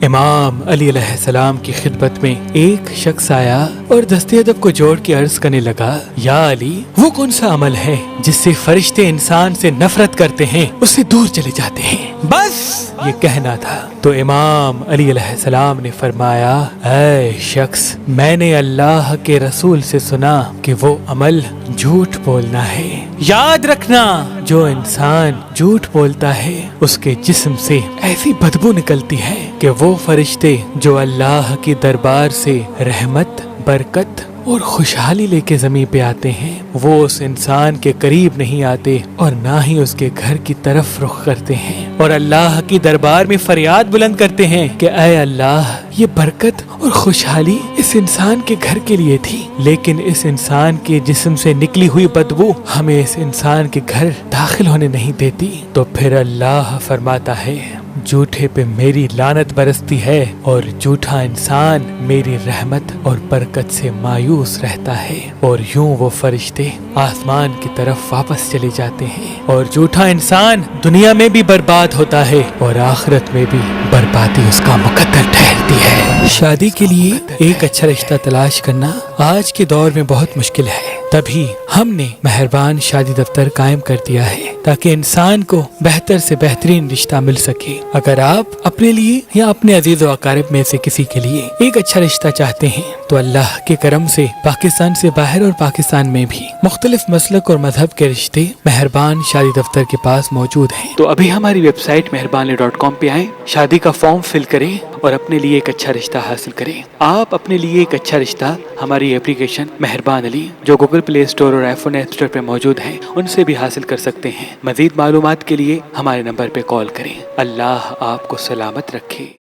امام علی علیہ السلام کی خدمت میں ایک شخص آیا اور دست ادب کو جوڑ کے عرض کرنے لگا، یا علی، وہ کون سا عمل ہے جس سے فرشتے انسان سے نفرت کرتے ہیں، اس سے دور چلے جاتے ہیں؟ بس یہ کہنا تھا تو امام علی علیہ السلام نے فرمایا، اے شخص، میں نے اللہ کے رسول سے سنا کہ وہ عمل جھوٹ بولنا ہے۔ یاد رکھنا، جو انسان جھوٹ بولتا ہے اس کے جسم سے ایسی بدبو نکلتی ہے کہ وہ فرشتے جو اللہ کی دربار سے رحمت، برکت اور خوشحالی لے کے زمین پہ آتے ہیں، وہ اس انسان کے قریب نہیں آتے اور نہ ہی اس کے گھر کی طرف رخ کرتے ہیں، اور اللہ کی دربار میں فریاد بلند کرتے ہیں کہ اے اللہ، یہ برکت اور خوشحالی اس انسان کے گھر کے لیے تھی، لیکن اس انسان کے جسم سے نکلی ہوئی بدبو ہمیں اس انسان کے گھر داخل ہونے نہیں دیتی۔ تو پھر اللہ فرماتا ہے، جھوٹے پہ میری لعنت برستی ہے اور جھوٹا انسان میری رحمت اور برکت سے مایوس رہتا ہے، اور یوں وہ فرشتے آسمان کی طرف واپس چلے جاتے ہیں، اور جھوٹا انسان دنیا میں بھی برباد ہوتا ہے اور آخرت میں بھی بربادی اس کا مقدر ٹھہرتی ہے۔ شادی کے لیے ایک اچھا رشتہ تلاش کرنا آج کے دور میں بہت مشکل ہے، تبھی ہم نے مہربان شادی دفتر قائم کر دیا ہے تاکہ انسان کو بہتر سے بہترین رشتہ مل سکے۔ اگر آپ اپنے لیے یا اپنے عزیز و اقارب میں سے کسی کے لیے ایک اچھا رشتہ چاہتے ہیں تو اللہ کے کرم سے پاکستان سے باہر اور پاکستان میں بھی مختلف مسلک اور مذہب کے رشتے مہربان شادی دفتر کے پاس موجود ہیں۔ تو ابھی ہماری ویب سائٹ مہربان.com پہ آئیں، شادی کا فارم فل کریں اور اپنے لیے ایک اچھا رشتہ حاصل کریں۔ آپ اپنے لیے ایک اچھا رشتہ ہماری اپلیکیشن مہربان علی، جو گوگل پلے اسٹور اور آئی فون ایپ اسٹور پہ موجود ہے، ان سے بھی حاصل کر سکتے ہیں۔ مزید معلومات کے لیے ہمارے نمبر پہ کال کریں۔ اللہ آپ کو سلامت رکھے۔